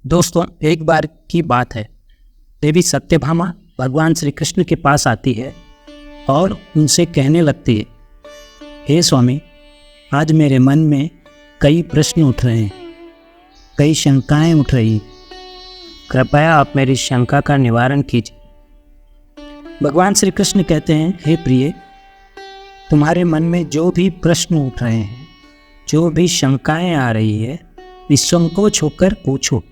दोस्तों, एक बार की बात है। देवी सत्यभामा भगवान श्री कृष्ण के पास आती है और उनसे कहने लगती है, हे स्वामी, आज मेरे मन में कई प्रश्न उठ रहे हैं, कई शंकाएं उठ रही हैं। कृपया आप मेरी शंका का निवारण कीजिए। भगवान श्री कृष्ण कहते हैं, हे प्रिय, तुम्हारे मन में जो भी प्रश्न उठ रहे हैं, जो भी शंकाएं आ रही है, निसंकोच होकर पूछो।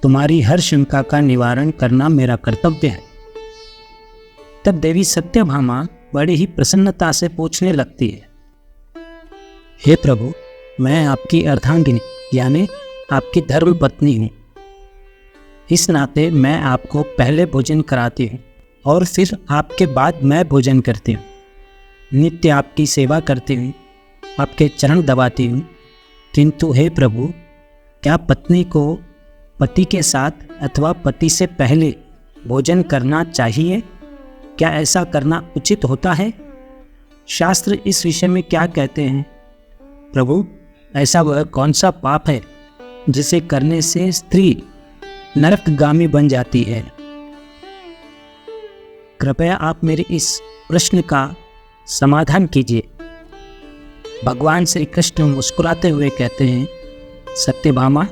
तुम्हारी हर शंका का निवारण करना मेरा कर्तव्य है। तब देवी सत्यभामा बड़ी ही प्रसन्नता से पूछने लगती है, हे प्रभु, मैं आपकी अर्धांगिनी यानी आपकी धर्म पत्नी हूँ। इस नाते मैं आपको पहले भोजन कराती हूँ और फिर आपके बाद मैं भोजन करती हूँ। नित्य आपकी सेवा करती हूँ, आपके चरण दबाती हूँ। किंतु हे प्रभु, क्या पत्नी को पति के साथ अथवा पति से पहले भोजन करना चाहिए? क्या ऐसा करना उचित होता है? शास्त्र इस विषय में क्या कहते हैं? प्रभु, ऐसा वह कौन सा पाप है जिसे करने से स्त्री नरकगामी बन जाती है? कृपया आप मेरे इस प्रश्न का समाधान कीजिए। भगवान श्री कृष्ण मुस्कुराते हुए कहते हैं, सत्यभामा,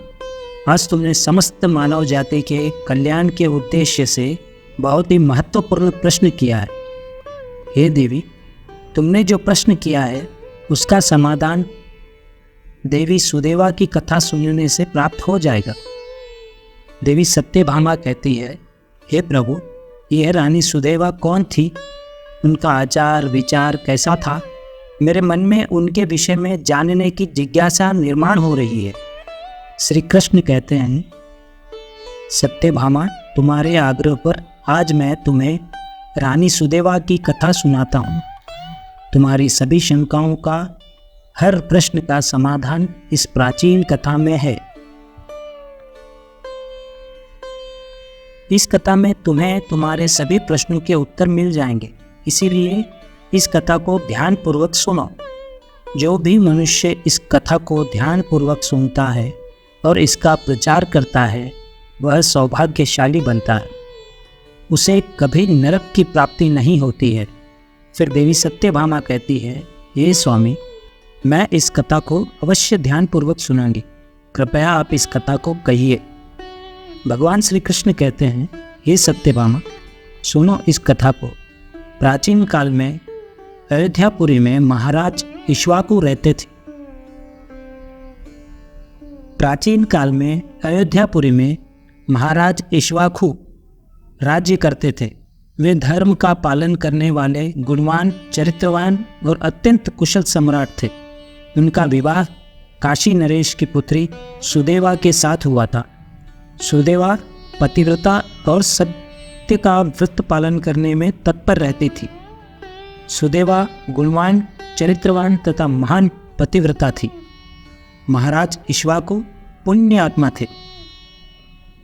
आज तुमने समस्त मानव जाति के कल्याण के उद्देश्य से बहुत ही महत्वपूर्ण प्रश्न किया है। हे देवी, तुमने जो प्रश्न किया है उसका समाधान देवी सुदेवा की कथा सुनने से प्राप्त हो जाएगा। देवी सत्यभामा कहती है, हे प्रभु, यह रानी सुदेवा कौन थी? उनका आचार विचार कैसा था? मेरे मन में उनके विषय में जानने की जिज्ञासा निर्माण हो रही है। श्री कृष्ण कहते हैं, सत्यभामा, तुम्हारे आग्रह पर आज मैं तुम्हें रानी सुदेवा की कथा सुनाता हूँ। तुम्हारी सभी शंकाओं का, हर प्रश्न का समाधान इस प्राचीन कथा में है। इस कथा में तुम्हें तुम्हारे सभी प्रश्नों के उत्तर मिल जाएंगे। इसीलिए इस कथा को ध्यानपूर्वक सुनो। जो भी मनुष्य इस कथा को ध्यानपूर्वक सुनता है और इसका प्रचार करता है, वह सौभाग्यशाली बनता है। उसे कभी नरक की प्राप्ति नहीं होती है। फिर देवी सत्यभामा कहती है, हे स्वामी, मैं इस कथा को अवश्य ध्यानपूर्वक सुनांगी। कृपया आप इस कथा को कहिए। भगवान श्री कृष्ण कहते हैं, हे सत्यभामा, सुनो इस कथा को। प्राचीन काल में अयोध्यापुरी में महाराज इक्ष्वाकु रहते थे। प्राचीन काल में अयोध्यापुरी में महाराज इक्ष्वाकु राज्य करते थे। वे धर्म का पालन करने वाले गुणवान, चरित्रवान और अत्यंत कुशल सम्राट थे। उनका विवाह काशी नरेश की पुत्री सुदेवा के साथ हुआ था। सुदेवा पतिव्रता और सत्य का व्रत पालन करने में तत्पर रहती थी। सुदेवा गुणवान, चरित्रवान तथा महान पतिव्रता थी। महाराज इक्ष्वाकु पुण्य आत्मा थे।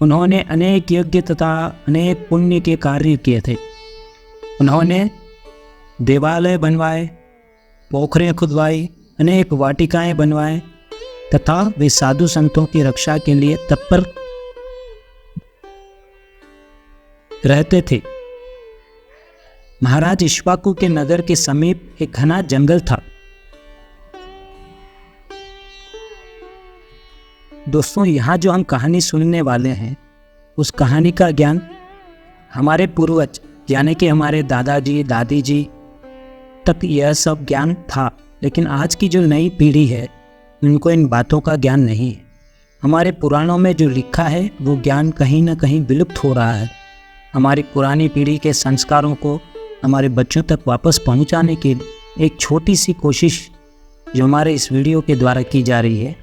उन्होंने अनेक यज्ञ तथा अनेक पुण्य के कार्य किए थे। उन्होंने देवालय बनवाए, पोखरें खुदवाई, अनेक वाटिकाएं बनवाए तथा वे साधु संतों की रक्षा के लिए तत्पर रहते थे। महाराज इक्ष्वाकु के नगर के समीप एक घना जंगल था। दोस्तों, यहाँ जो हम कहानी सुनने वाले हैं, उस कहानी का ज्ञान हमारे पूर्वज यानी कि हमारे दादाजी दादी जी तक यह सब ज्ञान था। लेकिन आज की जो नई पीढ़ी है, उनको इन बातों का ज्ञान नहीं है। हमारे पुराणों में जो लिखा है वो ज्ञान कहीं ना कहीं विलुप्त हो रहा है। हमारी पुरानी पीढ़ी के संस्कारों को हमारे बच्चों तक वापस पहुंचाने की एक छोटी सी कोशिश जो हमारे इस वीडियो के द्वारा की जा रही है,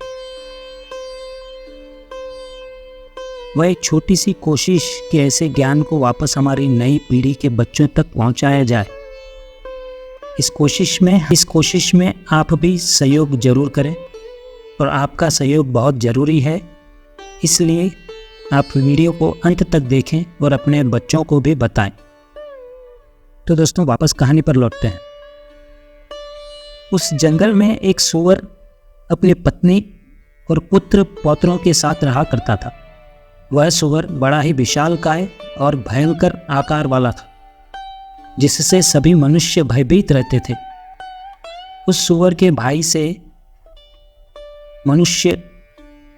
वह एक छोटी सी कोशिश कि ऐसे ज्ञान को वापस हमारी नई पीढ़ी के बच्चों तक पहुंचाया जाए। इस कोशिश में आप भी सहयोग जरूर करें और आपका सहयोग बहुत ज़रूरी है। इसलिए आप वीडियो को अंत तक देखें और अपने बच्चों को भी बताएं। तो दोस्तों, वापस कहानी पर लौटते हैं। उस जंगल में एक सूअर अपनी पत्नी और पुत्र पौत्रों के साथ रहा करता था। वह सूअर बड़ा ही विशालकाय और भयंकर आकार वाला था, जिससे सभी मनुष्य भयभीत रहते थे। उस सूअर के भाई से मनुष्य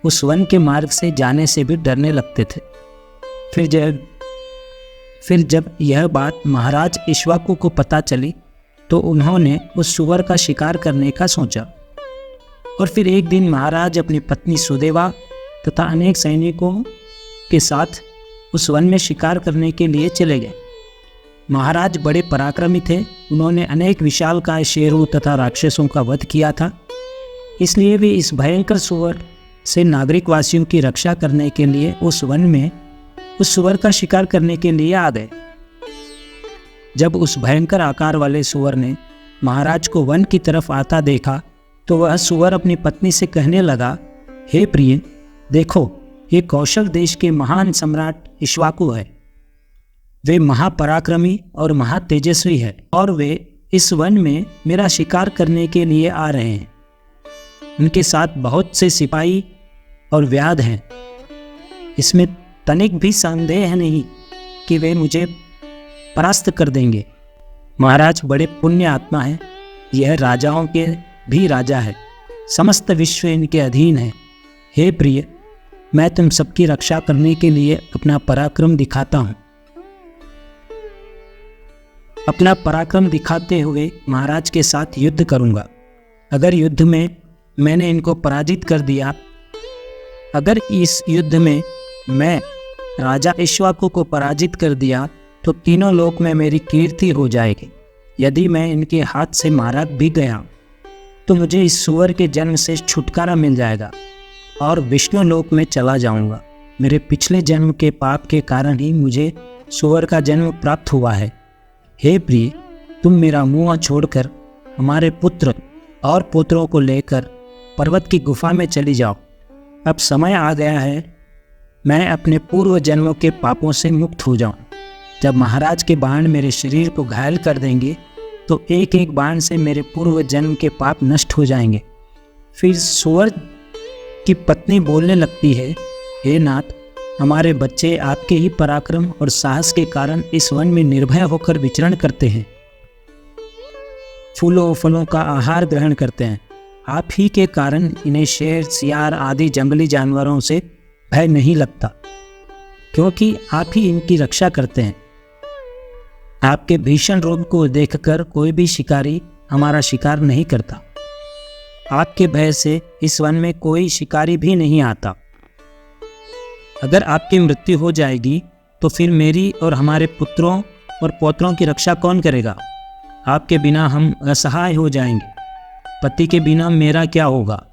उस वन के मार्ग से जाने से भी डरने लगते थे। फिर जब यह बात महाराज इक्ष्वाकु को पता चली तो उन्होंने उस सूअर का शिकार करने का सोचा। और फिर एक दिन महाराज अपनी पत्नी सुदेवा तथा अनेक सैनिकों के साथ उस वन में शिकार करने के लिए चले गए। महाराज बड़े पराक्रमी थे। उन्होंने अनेक विशालकाय शेरों तथा राक्षसों का वध किया था। इसलिए वे इस भयंकर सूअर से नागरिक वासियों की रक्षा करने के लिए उस वन में उस सूअर का शिकार करने के लिए आ गए। जब उस भयंकर आकार वाले सूअर ने महाराज को वन की तरफ आता देखा तो वह सूअर अपनी पत्नी से कहने लगा, हे प्रिय, देखो, ये कौशल देश के महान सम्राट इक्ष्वाकु है। वे महापराक्रमी और महातेजस्वी है और वे इस वन में मेरा शिकार करने के लिए आ रहे हैं। उनके साथ बहुत से सिपाही और व्याध हैं। इसमें तनिक भी संदेह नहीं कि वे मुझे परास्त कर देंगे। महाराज बड़े पुण्य आत्मा है। यह राजाओं के भी राजा है। समस्त विश्व इनके अधीन है। हे प्रिय, मैं तुम सबकी रक्षा करने के लिए अपना पराक्रम दिखाता हूँ। अपना पराक्रम दिखाते हुए महाराज के साथ युद्ध करूँगा। अगर युद्ध में मैंने इनको पराजित कर दिया, अगर इस युद्ध में मैं राजा इक्ष्वाकु को पराजित कर दिया तो तीनों लोक में मेरी कीर्ति हो जाएगी। यदि मैं इनके हाथ से मारा भी गया तो मुझे इस सूअर के जन्म से छुटकारा मिल जाएगा और विष्णु लोक में चला जाऊंगा। मेरे पिछले जन्म के पाप के कारण ही मुझे सूअर का जन्म प्राप्त हुआ है। हे प्रिय, तुम मेरा मुँह छोड़कर हमारे पुत्र और पुत्रों को लेकर पर्वत की गुफा में चली जाओ। अब समय आ गया है मैं अपने पूर्व जन्मों के पापों से मुक्त हो जाऊं। जब महाराज के बाण मेरे शरीर को घायल कर देंगे तो एक एक बाण से मेरे पूर्व जन्म के पाप नष्ट हो जाएंगे। फिर सूअर की पत्नी बोलने लगती है, हे नाथ, हमारे बच्चे आपके ही पराक्रम और साहस के कारण इस वन में निर्भय होकर विचरण करते हैं, फूलों फलों का आहार ग्रहण करते हैं। आप ही के कारण इन्हें शेर, सियार आदि जंगली जानवरों से भय नहीं लगता, क्योंकि आप ही इनकी रक्षा करते हैं। आपके भीषण रूप को देखकर कोई भी शिकारी हमारा शिकार नहीं करता। आपके भय से इस वन में कोई शिकारी भी नहीं आता। अगर आपकी मृत्यु हो जाएगी तो फिर मेरी और हमारे पुत्रों और पौत्रों की रक्षा कौन करेगा? आपके बिना हम असहाय हो जाएंगे। पति के बिना मेरा क्या होगा?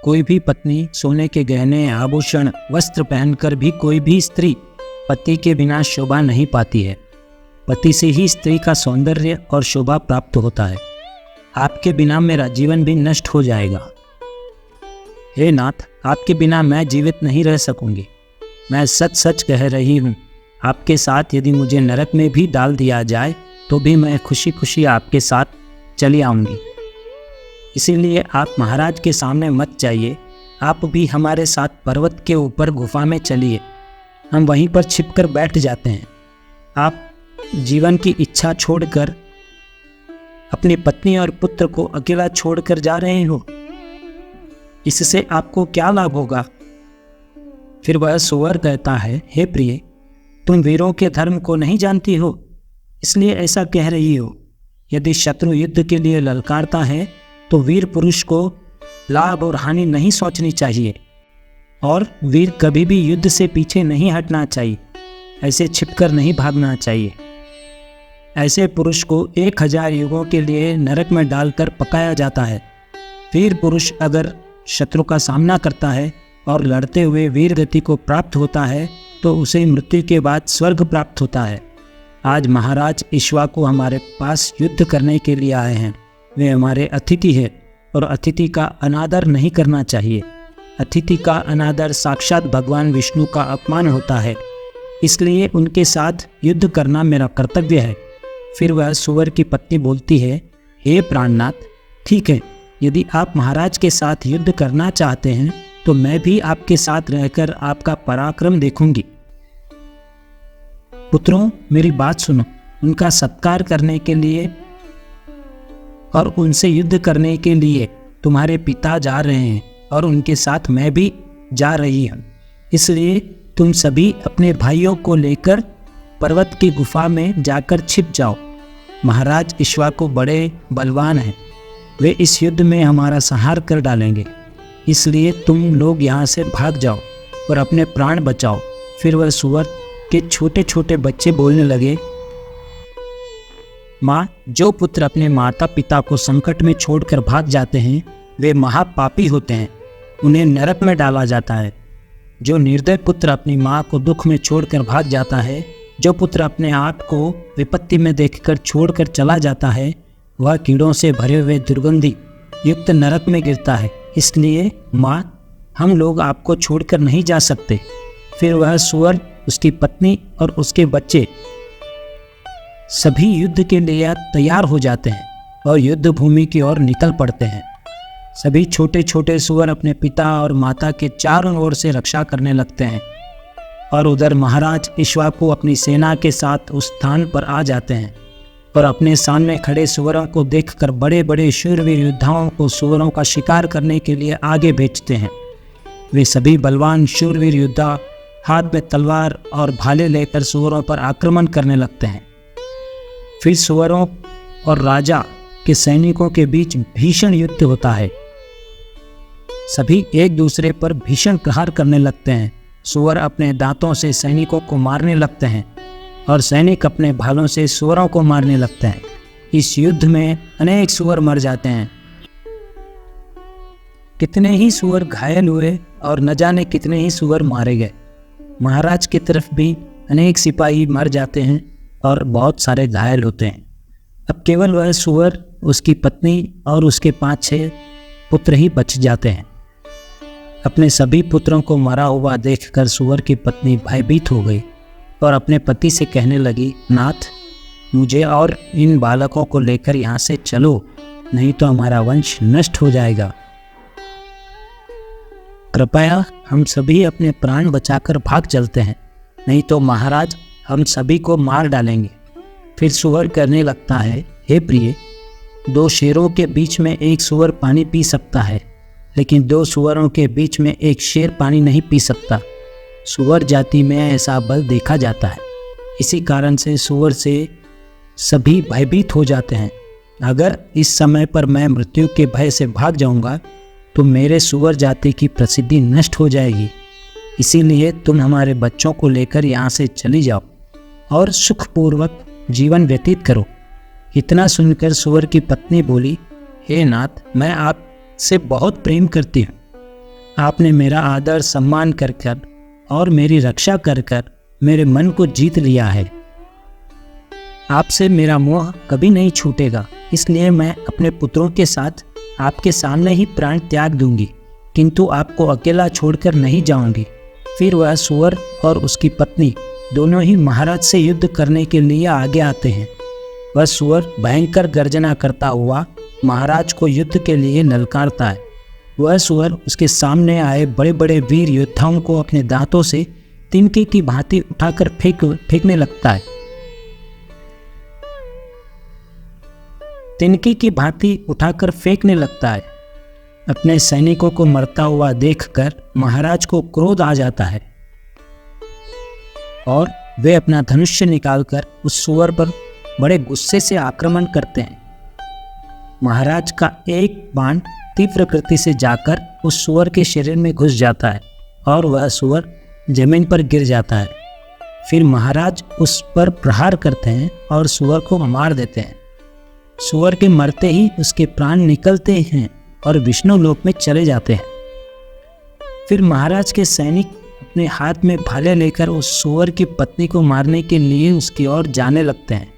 कोई भी पत्नी सोने के गहने, आभूषण, वस्त्र पहनकर भी कोई भी स्त्री पति के बिना शोभा नहीं पाती है। पति से ही स्त्री का सौंदर्य और शोभा प्राप्त होता है। आपके बिना मेरा जीवन भी नष्ट हो जाएगा। हे नाथ, आपके बिना मैं जीवित नहीं रह सकूंगी। मैं सच सच कह रही हूँ, आपके साथ यदि मुझे नरक में भी डाल दिया जाए तो भी मैं खुशी खुशी आपके साथ चली आऊँगी। इसीलिए आप महाराज के सामने मत जाइए, आप भी हमारे साथ पर्वत के ऊपर गुफा में चलिए। हम वहीं पर छिपकर बैठ जाते हैं। आप जीवन की इच्छा छोड़कर अपनी पत्नी और पुत्र को अकेला छोड़कर जा रहे हो। इससे आपको क्या लाभ होगा? फिर वह सूअर कहता है, हे प्रिय, तुम वीरों के धर्म को नहीं जानती हो, इसलिए ऐसा कह रही हो। यदि शत्रु युद्ध के लिए ललकारता है तो वीर पुरुष को लाभ और हानि नहीं सोचनी चाहिए और वीर कभी भी युद्ध से पीछे नहीं हटना चाहिए। ऐसे छिपकर नहीं भागना चाहिए। ऐसे पुरुष को 1000 युगों के लिए नरक में डालकर पकाया जाता है। वीर पुरुष अगर शत्रु का सामना करता है और लड़ते हुए वीर गति को प्राप्त होता है तो उसे मृत्यु के बाद स्वर्ग प्राप्त होता है। आज महाराज इक्ष्वाकु हमारे पास युद्ध करने के लिए आए हैं। वे हमारे अतिथि हैं और अतिथि का अनादर नहीं करना चाहिए। अतिथि का अनादर साक्षात भगवान विष्णु का अपमान होता है, इसलिए उनके साथ युद्ध करना मेरा कर्तव्य है। फिर वह सूअर की पत्नी बोलती है, हे प्राणनाथ, ठीक है, यदि आप महाराज के साथ युद्ध करना चाहते हैं तो मैं भी आपके साथ रहकर आपका पराक्रम देखूंगी। पुत्रों, मेरी बात सुनो। उनका सत्कार करने के लिए और उनसे युद्ध करने के लिए तुम्हारे पिता जा रहे हैं और उनके साथ मैं भी जा रही हूँ। इसलिए तुम सभी अपने भाइयों को लेकर पर्वत की गुफा में जाकर छिप जाओ। महाराज इक्ष्वाकु बड़े बलवान हैं, वे इस युद्ध में हमारा संहार कर डालेंगे। इसलिए तुम लोग यहाँ से भाग जाओ और अपने प्राण बचाओ। फिर वह सूअर के छोटे छोटे बच्चे बोलने लगे, माँ, जो पुत्र अपने माता पिता को संकट में छोड़कर भाग जाते हैं वे महापापी होते हैं, उन्हें नरक में डाला जाता है। जो निर्दय पुत्र अपनी माँ को दुख में छोड़कर भाग जाता है, जो पुत्र अपने आप को विपत्ति में देखकर छोड़कर चला जाता है, वह कीड़ों से भरे हुए दुर्गंधी युक्त नरक में गिरता है। इसलिए माँ, हम लोग आपको छोड़कर नहीं जा सकते। फिर वह सूअर, उसकी पत्नी और उसके बच्चे सभी युद्ध के लिए तैयार हो जाते हैं और युद्ध भूमि की ओर निकल पड़ते हैं। सभी छोटे छोटे सूअर अपने पिता और माता के चारों ओर से रक्षा करने लगते हैं और उधर महाराज इक्ष्वाकु अपनी सेना के साथ उस स्थान पर आ जाते हैं और अपने सामने खड़े सूअरों को देखकर बड़े बड़े शूरवीर योद्धाओं को सूअरों का शिकार करने के लिए आगे भेजते हैं। वे सभी बलवान शूरवीर योद्धा हाथ में तलवार और भाले लेकर सूअरों पर आक्रमण करने लगते हैं। फिर सूअरों और राजा के सैनिकों के बीच भीषण युद्ध होता है। सभी एक दूसरे पर भीषण प्रहार करने लगते हैं। सूअर अपने दांतों से सैनिकों को मारने लगते हैं और सैनिक अपने भालों से सूअरों को मारने लगते हैं। इस युद्ध में अनेक सूअर मर जाते हैं, कितने ही सूअर घायल हुए और न जाने कितने ही सूअर मारे गए। महाराज की तरफ भी अनेक सिपाही मर जाते हैं और बहुत सारे घायल होते हैं। अब केवल वह सूअर, उसकी पत्नी और उसके 5-6 पुत्र ही बच जाते हैं। अपने सभी पुत्रों को मरा हुआ देखकर सूअर की पत्नी भयभीत हो गई और अपने पति से कहने लगी, नाथ, मुझे और इन बालकों को लेकर यहाँ से चलो, नहीं तो हमारा वंश नष्ट हो जाएगा। कृपया हम सभी अपने प्राण बचाकर भाग चलते हैं, नहीं तो महाराज हम सभी को मार डालेंगे। फिर सूअर कहने लगता है, हे प्रिय, 2 शेरों के बीच में एक सूअर पानी पी सकता है, लेकिन 2 सूअरों के बीच में एक शेर पानी नहीं पी सकता। सूअर जाति में ऐसा बल देखा जाता है। इसी कारण से सूअर से सभी भयभीत हो जाते हैं। अगर इस समय पर मैं मृत्यु के भय से भाग जाऊंगा तो मेरे सूअर जाति की प्रसिद्धि नष्ट हो जाएगी। इसीलिए तुम हमारे बच्चों को लेकर यहाँ से चली जाओ और सुखपूर्वक जीवन व्यतीत करो। इतना सुनकर सूअर की पत्नी बोली, हे नाथ, मैं आपसे बहुत प्रेम करती हूँ। आपने मेरा आदर सम्मान कर कर और मेरी रक्षा कर कर मेरे मन को जीत लिया है। आपसे मेरा मोह कभी नहीं छूटेगा, इसलिए मैं अपने पुत्रों के साथ आपके सामने ही प्राण त्याग दूंगी, किंतु आपको अकेला छोड़कर नहीं जाऊंगी। फिर वह सूअर और उसकी पत्नी दोनों ही महाराज से युद्ध करने के लिए आगे आते हैं। वह सूअर भयंकर गर्जना करता हुआ महाराज को युद्ध के लिए ललकारता है। वह सूअर उसके सामने आए बड़े बड़े वीर योद्धाओं को अपने दांतों से तिनके की भांति उठाकर फेंकने लगता है। तिनके की भांति उठाकर फेंकने लगता है। अपने सैनिकों को मरता हुआ देखकर महाराज को क्रोध आ जाता है और वे अपना धनुष्य निकालकर उस सूअर पर बड़े गुस्से से आक्रमण करते हैं। महाराज का एक बाण तीव्र गति से जाकर उस सूअर के शरीर में घुस जाता है और वह सूअर जमीन पर गिर जाता है। फिर महाराज उस पर प्रहार करते हैं और सूअर को मार देते हैं। सूअर के मरते ही उसके प्राण निकलते हैं और विष्णु लोक में चले जाते हैं। फिर महाराज के सैनिक अपने हाथ में भाले लेकर उस सूअर की पत्नी को मारने के लिए उसकी ओर जाने लगते हैं।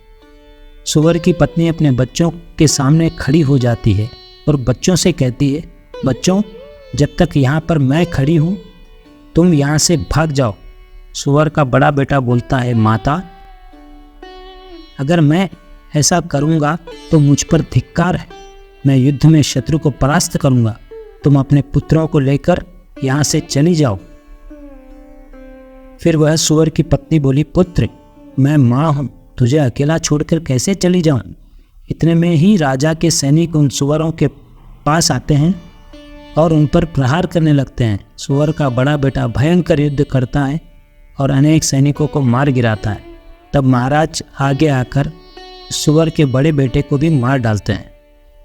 सूअर की पत्नी अपने बच्चों के सामने खड़ी हो जाती है और बच्चों से कहती है, बच्चों, जब तक यहाँ पर मैं खड़ी हूँ तुम यहाँ से भाग जाओ। सूअर का बड़ा बेटा बोलता है, माता, अगर मैं ऐसा करूँगा तो मुझ पर धिक्कार है। मैं युद्ध में शत्रु को परास्त करूँगा। तुम अपने पुत्रों को लेकर यहाँ से चली जाओ। फिर वह सूअर की पत्नी बोली, पुत्र, मैं माँ हूँ, तुझे अकेला छोड़कर कैसे चली जाऊँ। इतने में ही राजा के सैनिक उन सूअरों के पास आते हैं और उन पर प्रहार करने लगते हैं। सूअर का बड़ा बेटा भयंकर युद्ध करता है और अनेक सैनिकों को मार गिराता है। तब महाराज आगे आकर सूअर के बड़े बेटे को भी मार डालते हैं।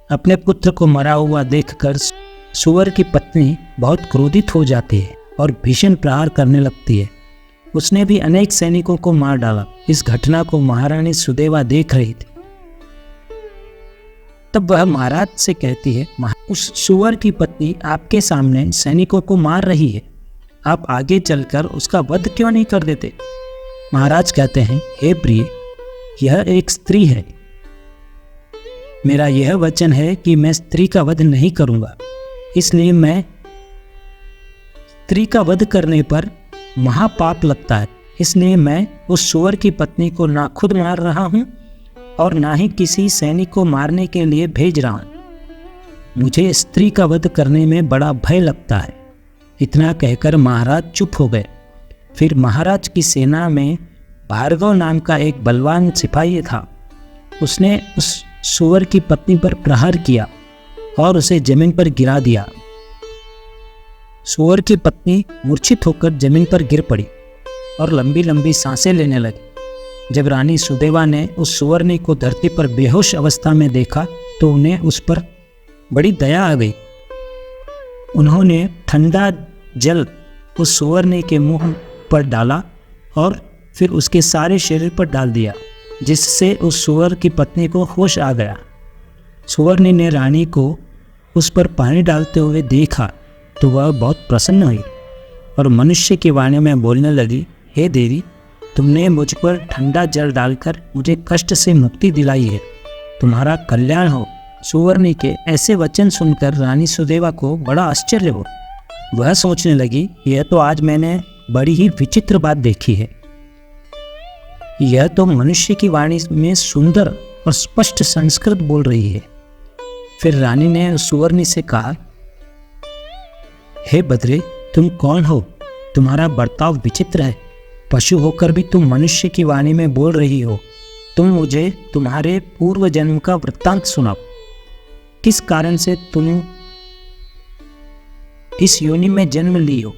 अपने पुत्र को मरा हुआ देखकर सूअर की पत्नी बहुत क्रोधित हो जाती है और भीषण प्रहार करने लगती है। उसने भी अनेक सैनिकों को मार डाला। इस घटना को महारानी सुदेवा देख रही थी। तब वह महाराज से कहती है, उस सूअर की पत्नी आपके सामने सैनिकों को मार रही है, आप आगे चलकर उसका वध क्यों नहीं कर देते। महाराज कहते हैं, हे प्रिय, यह एक स्त्री है। मेरा यह वचन है कि मैं स्त्री का वध नहीं करूंगा, इसलिए मैं स्त्री का वध करने पर महापाप लगता है, इसलिए मैं उस सूअर की पत्नी को ना खुद मार रहा हूं और ना ही किसी सैनिक को मारने के लिए भेज रहा हूं। मुझे स्त्री का वध करने में बड़ा भय लगता है। इतना कहकर महाराज चुप हो गए। फिर महाराज की सेना में भार्गव नाम का एक बलवान सिपाही था। उसने उस सूअर की पत्नी पर प्रहार किया और उसे जमीन पर गिरा दिया। सूअर की पत्नी मूर्छित होकर जमीन पर गिर पड़ी और लंबी लंबी सांसें लेने लगी। जब रानी सुदेवा ने उस सूअरनी को धरती पर बेहोश अवस्था में देखा तो उन्हें उस पर बड़ी दया आ गई। उन्होंने ठंडा जल उस सूअरनी के मुंह पर डाला और फिर उसके सारे शरीर पर डाल दिया, जिससे उस सूअर की पत्नी को होश आ गया। सूअरनी ने रानी को उस पर पानी डालते हुए देखा तो वह बहुत प्रसन्न हुई और मनुष्य की वाणी में बोलने लगी, हे देवी, तुमने मुझ पर ठंडा जल डालकर मुझे कष्ट से मुक्ति दिलाई है, तुम्हारा कल्याण हो। सूअरनी के ऐसे वचन सुनकर रानी सुदेवा को बड़ा आश्चर्य हुआ। वह सोचने लगी, यह तो आज मैंने बड़ी ही विचित्र बात देखी है। यह तो मनुष्य की वाणी में सुंदर और स्पष्ट संस्कृत बोल रही है। फिर रानी ने सूअरनी से कहा, हे बद्रे, तुम कौन हो? तुम्हारा बर्ताव विचित्र है। पशु होकर भी तुम मनुष्य की वाणी में बोल रही हो। तुम मुझे तुम्हारे पूर्व जन्म का वृत्तांत सुनाओ। किस कारण से तुम इस योनि में जन्म ली हो?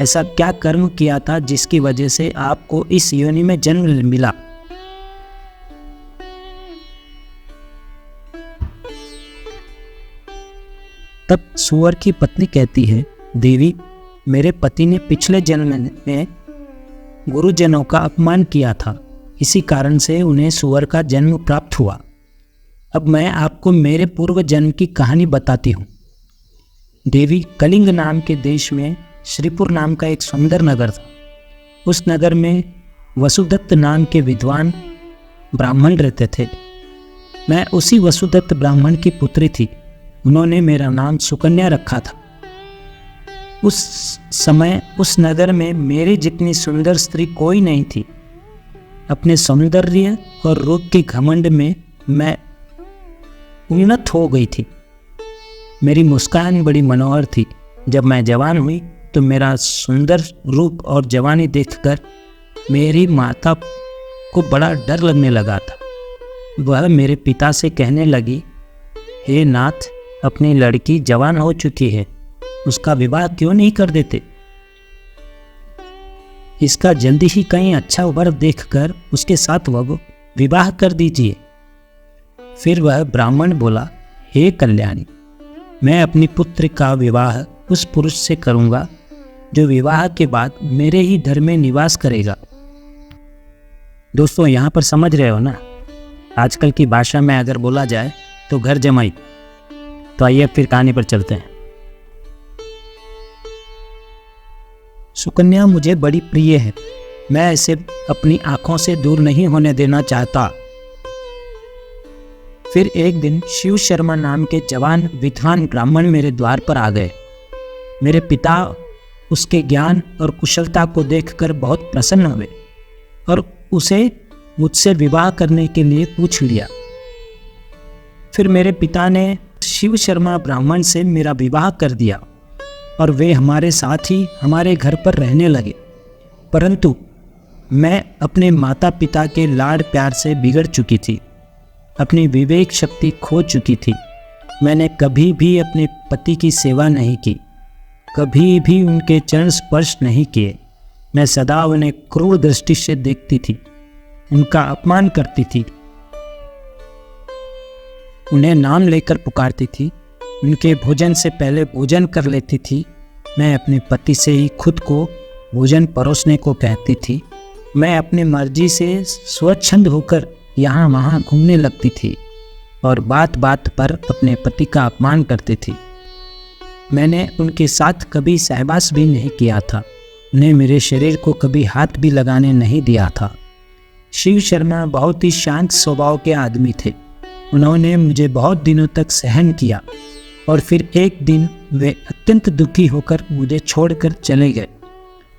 ऐसा क्या कर्म किया था जिसकी वजह से आपको इस योनि में जन्म मिला? तब सूअर की पत्नी कहती है, देवी, मेरे पति ने पिछले जन्म में गुरुजनों का अपमान किया था, इसी कारण से उन्हें सूअर का जन्म प्राप्त हुआ। अब मैं आपको मेरे पूर्व जन्म की कहानी बताती हूँ। देवी, कलिंग नाम के देश में श्रीपुर नाम का एक सुंदर नगर था। उस नगर में वसुदत्त नाम के विद्वान ब्राह्मण रहते थे। मैं उसी वसुदत्त ब्राह्मण की पुत्री थी। उन्होंने मेरा नाम सुकन्या रखा था। उस समय उस नगर में मेरे जितनी सुंदर स्त्री कोई नहीं थी। अपने सौंदर्य और रूप के घमंड में मैं उन्नत हो गई थी। मेरी मुस्कान बड़ी मनोहर थी। जब मैं जवान हुई तो मेरा सुंदर रूप और जवानी देखकर मेरी माता को बड़ा डर लगने लगा था। वह मेरे पिता से कहने लगी, हे नाथ, अपनी लड़की जवान हो चुकी है, उसका विवाह क्यों नहीं कर देते? इसका जल्दी ही कहीं अच्छा वर देखकर उसके साथ वह विवाह कर दीजिए। फिर वह ब्राह्मण बोला, हे कल्याणी, मैं अपनी पुत्र का विवाह उस पुरुष से करूंगा जो विवाह के बाद मेरे ही घर में निवास करेगा। दोस्तों, यहाँ पर समझ रहे हो ना, आजकल की भाषा में अगर बोला जाए तो घर जमाई। तो आइए फिर कहानी पर चलते हैं। सुकन्या मुझे बड़ी प्रिय है। मैं इसे अपनी आंखों से दूर नहीं होने देना चाहता। फिर एक दिन शिव शर्मा नाम के जवान विद्वान ब्राह्मण मेरे द्वार पर आ गए। मेरे पिता उसके ज्ञान और कुशलता को देखकर बहुत प्रसन्न हुए और उसे मुझसे विवाह करने के लिए पूछ लिया। फिर मेरे पिता ने शिव शर्मा ब्राह्मण से मेरा विवाह कर दिया। और वे हमारे साथ ही हमारे घर पर रहने लगे। परंतु मैं अपने माता पिता के लाड़ प्यार से बिगड़ चुकी थी, अपनी विवेक शक्ति खो चुकी थी। मैंने कभी भी अपने पति की सेवा नहीं की, कभी भी उनके चरण स्पर्श नहीं किए। मैं सदा उन्हें क्रूर दृष्टि से देखती थी, उनका अपमान करती थी, उन्हें नाम लेकर पुकारती थी, उनके भोजन से पहले भोजन कर लेती थी। मैं अपने पति से ही खुद को भोजन परोसने को कहती थी। मैं अपनी मर्जी से स्वच्छंद होकर यहाँ वहाँ घूमने लगती थी और बात बात पर अपने पति का अपमान करती थी। मैंने उनके साथ कभी सहवास भी नहीं किया था, उन्हें मेरे शरीर को कभी हाथ भी लगाने नहीं दिया था। शिव शर्मा बहुत ही शांत स्वभाव के आदमी थे। उन्होंने मुझे बहुत दिनों तक सहन किया और फिर एक दिन वे अत्यंत दुखी होकर मुझे छोड़कर चले गए।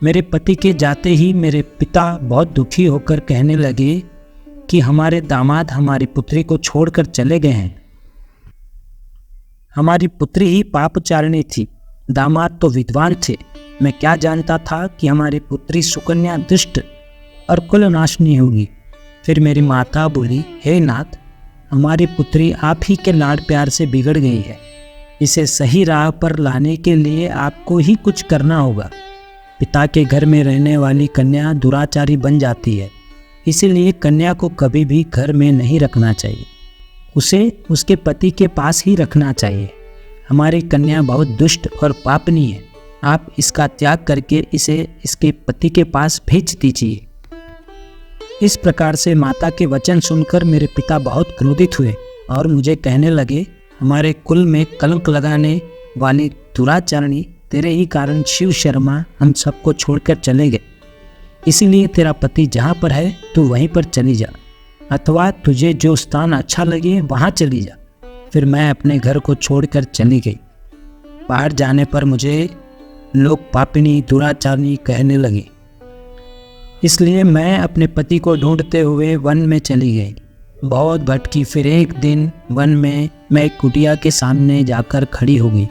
मेरे पति के जाते ही मेरे पिता बहुत दुखी होकर कहने लगे कि हमारे दामाद हमारी पुत्री को छोड़कर चले गए हैं। हमारी पुत्री ही पापचारिणी थी, दामाद तो विद्वान थे। मैं क्या जानता था कि हमारी पुत्री सुकन्या दुष्ट और कुलनाशनी होगी। फिर मेरी माता बोली, हे नाथ, हमारी पुत्री आप ही के लाड़ प्यार से बिगड़ गई है, इसे सही राह पर लाने के लिए आपको ही कुछ करना होगा। पिता के घर में रहने वाली कन्या दुराचारी बन जाती है, इसीलिए कन्या को कभी भी घर में नहीं रखना चाहिए, उसे उसके पति के पास ही रखना चाहिए। हमारी कन्या बहुत दुष्ट और पापनी है, आप इसका त्याग करके इसे इसके पति के पास भेज दीजिए। इस प्रकार से माता के वचन सुनकर मेरे पिता बहुत क्रोधित हुए और मुझे कहने लगे, हमारे कुल में कलंक लगाने वाली दुराचारणी तेरे ही कारण शिव शर्मा हम सबको छोड़कर चले गए। इसीलिए तेरा पति जहाँ पर है तू वहीं पर चली जा, अथवा तुझे जो स्थान अच्छा लगे वहाँ चली जा। फिर मैं अपने घर को छोड़कर चली गई। बाहर जाने पर मुझे लोग पापिनी दुराचारणी कहने लगे, इसलिए मैं अपने पति को ढूंढते हुए वन में चली गई। बहुत भटकी, फिर एक दिन वन में मैं एक कुटिया के सामने जाकर खड़ी हो गई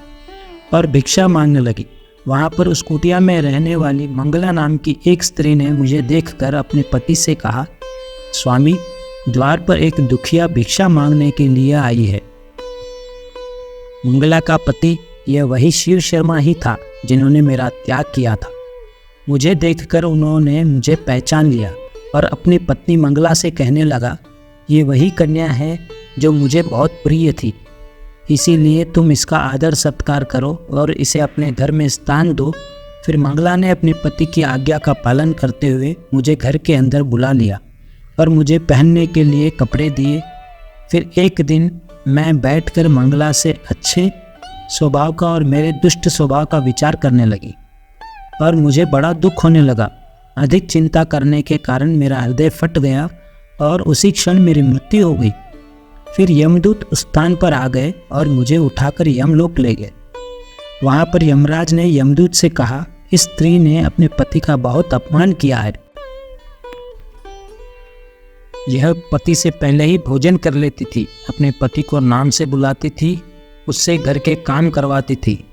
और भिक्षा मांगने लगी। वहाँ पर उस कुटिया में रहने वाली मंगला नाम की एक स्त्री ने मुझे देखकर अपने पति से कहा, स्वामी, द्वार पर एक दुखिया भिक्षा मांगने के लिए आई है। मंगला का पति यह वही शिव शर्मा ही था जिन्होंने मेरा त्याग किया था। मुझे देखकर उन्होंने मुझे पहचान लिया और अपनी पत्नी मंगला से कहने लगा, ये वही कन्या है जो मुझे बहुत प्रिय थी, इसीलिए तुम इसका आदर सत्कार करो और इसे अपने घर में स्थान दो। फिर मंगला ने अपने पति की आज्ञा का पालन करते हुए मुझे घर के अंदर बुला लिया और मुझे पहनने के लिए कपड़े दिए। फिर एक दिन मैं बैठकर मंगला से अच्छे स्वभाव का और मेरे दुष्ट स्वभाव का विचार करने लगी और मुझे बड़ा दुख होने लगा। अधिक चिंता करने के कारण मेरा हृदय फट गया और उसी क्षण मेरी मृत्यु हो गई। फिर यमदूत उस स्थान पर आ गए और मुझे उठाकर यमलोक ले गए। वहाँ पर यमराज ने यमदूत से कहा, इस स्त्री ने अपने पति का बहुत अपमान किया है। यह पति से पहले ही भोजन कर लेती थी, अपने पति को नाम से बुलाती थी, उससे घर के काम करवाती थी,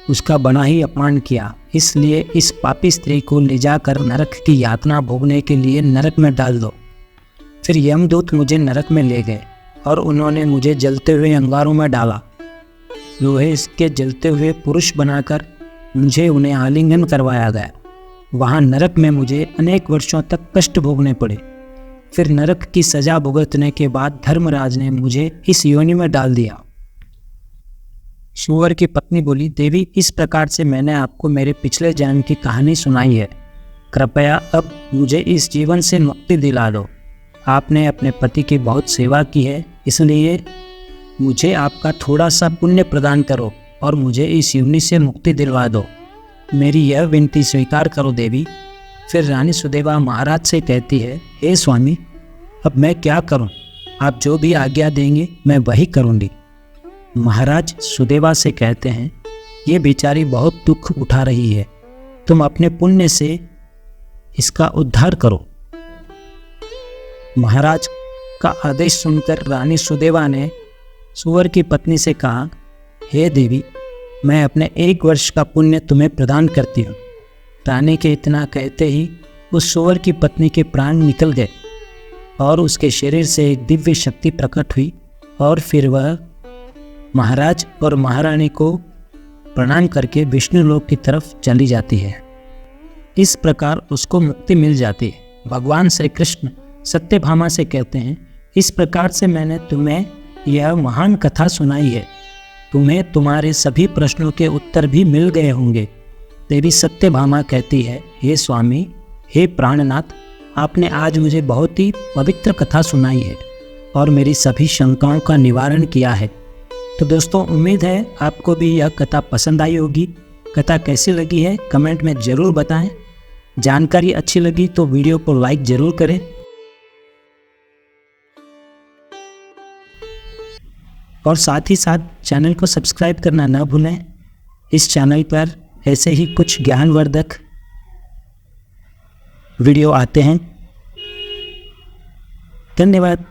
उसका बड़ा ही अपमान किया। इसलिए इस पापी स्त्री को ले जाकर नरक की यातना भोगने के लिए नरक में डाल दो। फिर यमदूत मुझे नरक में ले गए और उन्होंने मुझे जलते हुए अंगारों में डाला। लोहे इसके जलते हुए पुरुष बनाकर मुझे उन्हें आलिंगन करवाया गया। वहाँ नरक में मुझे अनेक वर्षों तक कष्ट भोगने पड़े। फिर नरक की सजा भुगतने के बाद धर्मराज ने मुझे इस योनि में डाल दिया। सूअर की पत्नी बोली, देवी, इस प्रकार से मैंने आपको मेरे पिछले जन्म की कहानी सुनाई है। कृपया अब मुझे इस जीवन से मुक्ति दिला दो। आपने अपने पति की बहुत सेवा की है, इसलिए मुझे आपका थोड़ा सा पुण्य प्रदान करो और मुझे इस योनि से मुक्ति दिलवा दो। मेरी यह विनती स्वीकार करो देवी। फिर रानी सुदेवा महाराज से कहती है, हे स्वामी, अब मैं क्या करूं? आप जो भी आज्ञा देंगे मैं वही करूंगी। महाराज सुदेवा से कहते हैं, ये बेचारी बहुत दुख उठा रही है, तुम अपने पुण्य से इसका उद्धार करो। महाराज का आदेश सुनकर रानी सुदेवा ने सूअर की पत्नी से कहा, हे देवी, मैं अपने 1 वर्ष का पुण्य तुम्हें प्रदान करती हूँ। रानी के इतना कहते ही उस सूअर की पत्नी के प्राण निकल गए और उसके शरीर से एक दिव्य शक्ति प्रकट हुई और फिर वह महाराज और महारानी को प्रणाम करके विष्णु लोक की तरफ चली जाती है। इस प्रकार उसको मुक्ति मिल जाती है। भगवान श्री कृष्ण सत्यभामा से कहते हैं, इस प्रकार से मैंने तुम्हें यह महान कथा सुनाई है। तुम्हें तुम्हारे सभी प्रश्नों के उत्तर भी मिल गए होंगे। देवी सत्यभामा कहती है, हे स्वामी, हे प्राणनाथ, आपने आज मुझे बहुत ही पवित्र कथा सुनाई है और मेरी सभी शंकाओं का निवारण किया है। तो दोस्तों, उम्मीद है आपको भी यह कथा पसंद आई होगी। कथा कैसी लगी है कमेंट में ज़रूर बताएं। जानकारी अच्छी लगी तो वीडियो को लाइक ज़रूर करें और साथ ही साथ चैनल को सब्सक्राइब करना न भूलें। इस चैनल पर ऐसे ही कुछ ज्ञानवर्धक वीडियो आते हैं। धन्यवाद।